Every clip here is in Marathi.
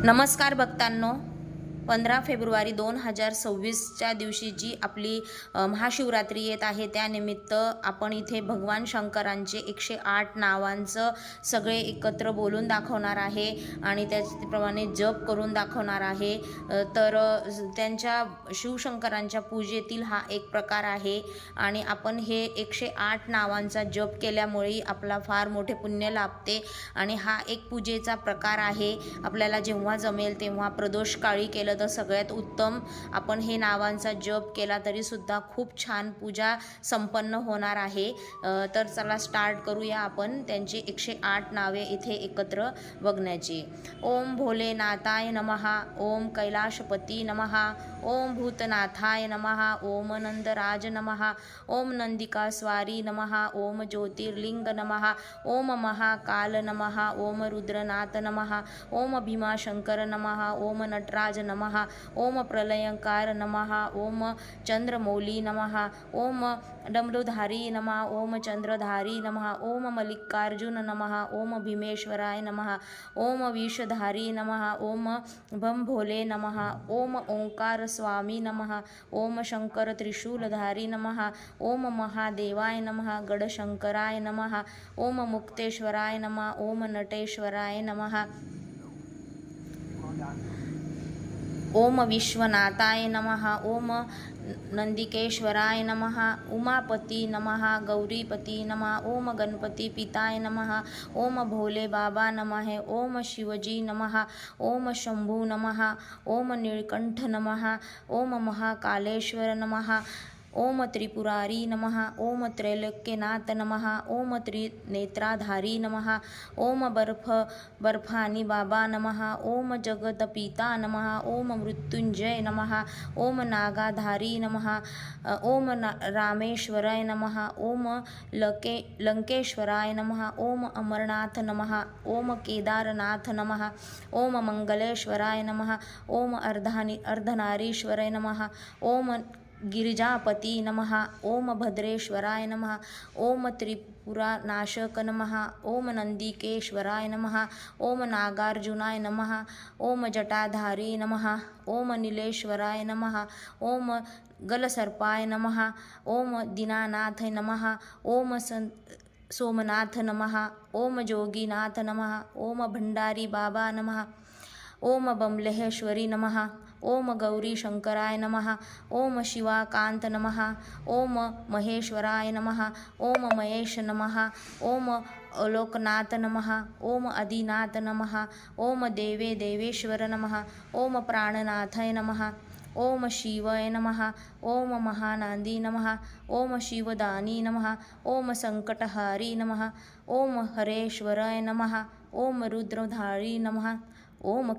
नमस्कार भक्तांनो, 15 फेब्रुवारी 2026च्या दिवशी जी आपली महाशिवरात्री येत आहे, त्यानिमित्त आपण इथे भगवान शंकरांचे 108 नावांचं सगळे एकत्र बोलून दाखवणार आहे आणि त्याप्रमाणे जप करून दाखवणार आहे। तर त्यांच्या शिवशंकरांच्या पूजेतील हा एक प्रकार आहे आणि आपण हे 108 नावांचा जप केल्यामुळे आपला फार मोठे पुण्य लाभते आणि हा एक पूजेचा प्रकार आहे। आपल्याला जेव्हा जमेल तेव्हा प्रदोष काळी केलं तर सगळ्यात उत्तम। आपण हे नावांचा जप केला तरी सुद्धा खूप छान पूजा संपन्न होणार आहे। तर चला स्टार्ट करूया आपण त्यांची 108 नावे इथे एकत्र बघण्याची। ओम भोलेनाथाय नमः, ओम कैलाशपती नमः, ओम भूतनाथाय नमः, ओम नंदराज नमः, ओम नंदिकास्वारी नमः, ओम ज्योतिर्लिंग नमः, ओम महाकाल नमः, ओम रुद्रनाथ नमः, ओम भीमाशंकर नमः, ओम नटराज नमः, ओम प्रलयंकार नमः, ओम चंद्रमौली नमः, ओम डमरुधारी नमः, ओम चंद्रधारी नमः, ओम मल्लिकार्जुन नमः, ओम भीमेश्वराय नमः, ओम विषधारी नमः, ओम बम भोले नमः, ओम ओंकार स्वामी नमः, ओम शंकर त्रिशूलधारी नमः, ओम महादेवाय नमः, गडशंकराय नमः, ओम मुक्तेश्वराय नमः, ओम नटेश्वराय नमः, ओम विश्वनाथाय नमः, ओम नंदिकेश्वराय नमः, उमापति नमः, गौरीपति नमः, ओम गणपति पिताय नमः, ओम भोले बाबा नमः, ओम शिवजी नमः, ओम शंभु नमः, ओम नीलकंठ नमः, ओम महाकालेश्वर नमः, ओम त्रिपुरारी नमः, ओम त्रैलोक्यनाथ नमः, ओम त्रिनेत्राधारी नमः, ओम बर्फानी बाबा नमः, ओम जगतपिता नमः, ओम मृत्युंजय नमः, ओम नागाधारी नमः, ओम रामेश्वराय नमः, ओम लंकेश्वराय नमः, ओम अमरनाथ नमः, ओम केदारनाथ नमः, ओम मंगलेश्वराय नमः, ओम अर्धनारीश्वराय नमः, ओम गिरिजापति नमः, ओम भद्रेश्वराय नमः, ओम त्रिपुरानाशक नमः, ओम नंदिकेश्वराय नमः, ओम नागार्जुनाय नमः, ओम जटाधारी नमः, ओम नीलेश्वराय नमः, ओम गलसर्पाय नमः, ओम दीनानाथ नमः, ओम सोमनाथ नमः, ओम जोगीनाथ नमः, ओम भंडारी बाबा नमः, ओम बमलेश्वरी नमः, ओम गौरी शंकराय नमः, ओम शिवाकांत नमः, ओम महेश्वराय नमः, ओम महेश नमः, ओम लोकनाथ नमः, ओम आदिनाथ नमः, ओम देवे देवेश्वर नमः, ओम प्राणनाथाय नमः, ओम शिवाय नमः, ओम महानंदी नमः, ओम शिवदानी नमः, ओम संकटहारी नमः, ओम हरेश्वराय नमः, ओम रुद्रधारी नमः, ओम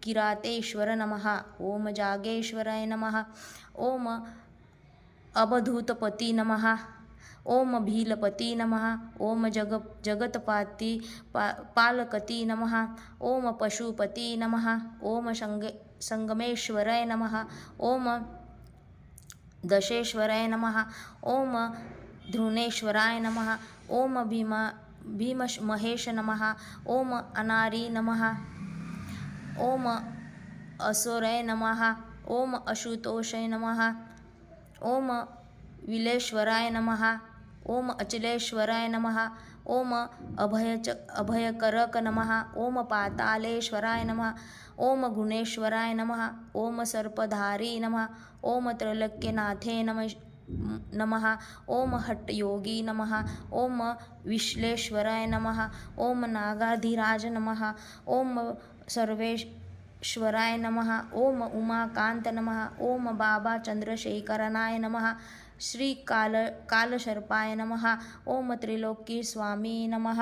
किरातेश्वर नमः, ओम जागेश्वराय नमः, ओम अवधूतपति नमः, ओम भीलपति नमः, ओम जगतपति पालकति नमः, ओम पशुपति नमः, ओम संगमेश्वराय नमः, ओम दशेश्वराय नमः, ओम ध्रुनेश्वराय नमः, ओम भीम महेश नमः, ओम अनारी नमः, ओम असुराय नमः, ओम अशुतोषाय नमः, ओम विलेश्वराय नमः, ओम अचलेश्वराय नमः, ओम अभयकरक नमः, ओम पातालेश्वराय नमः, ओम गुणेश्वराय नमः, ओम सर्पधारी नमः, ओम त्रैलोक्यनाथे नमः, ओम हठयोगी नमः, ओम विश्लेश्वराय नमः, ओम नागाधिराज नमः, ओम सर्वेश्वराय नमः, ओम उमाकांत नमः, ओम बाबा चंद्रशेखरनाय नमः, श्री कालसर्पाय नमः, ओम त्रिलोकी स्वामी नमः,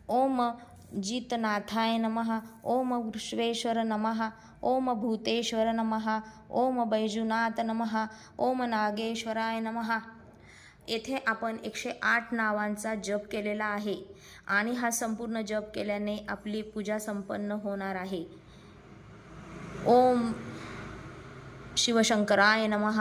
ओम जितनाथाय नमः, ओम विश्वेश्वर नमः, ओम भूतेश्वर नमः, ओम बैजुनाथ नमः, ओम नागेश्वराय नमः। येथे आपण 108 नावांचा जप केलेला आहे आणि हा संपूर्ण जप केल्याने आपली पूजा संपन्न होणार आहे। ओम शिवशंकराय नमः।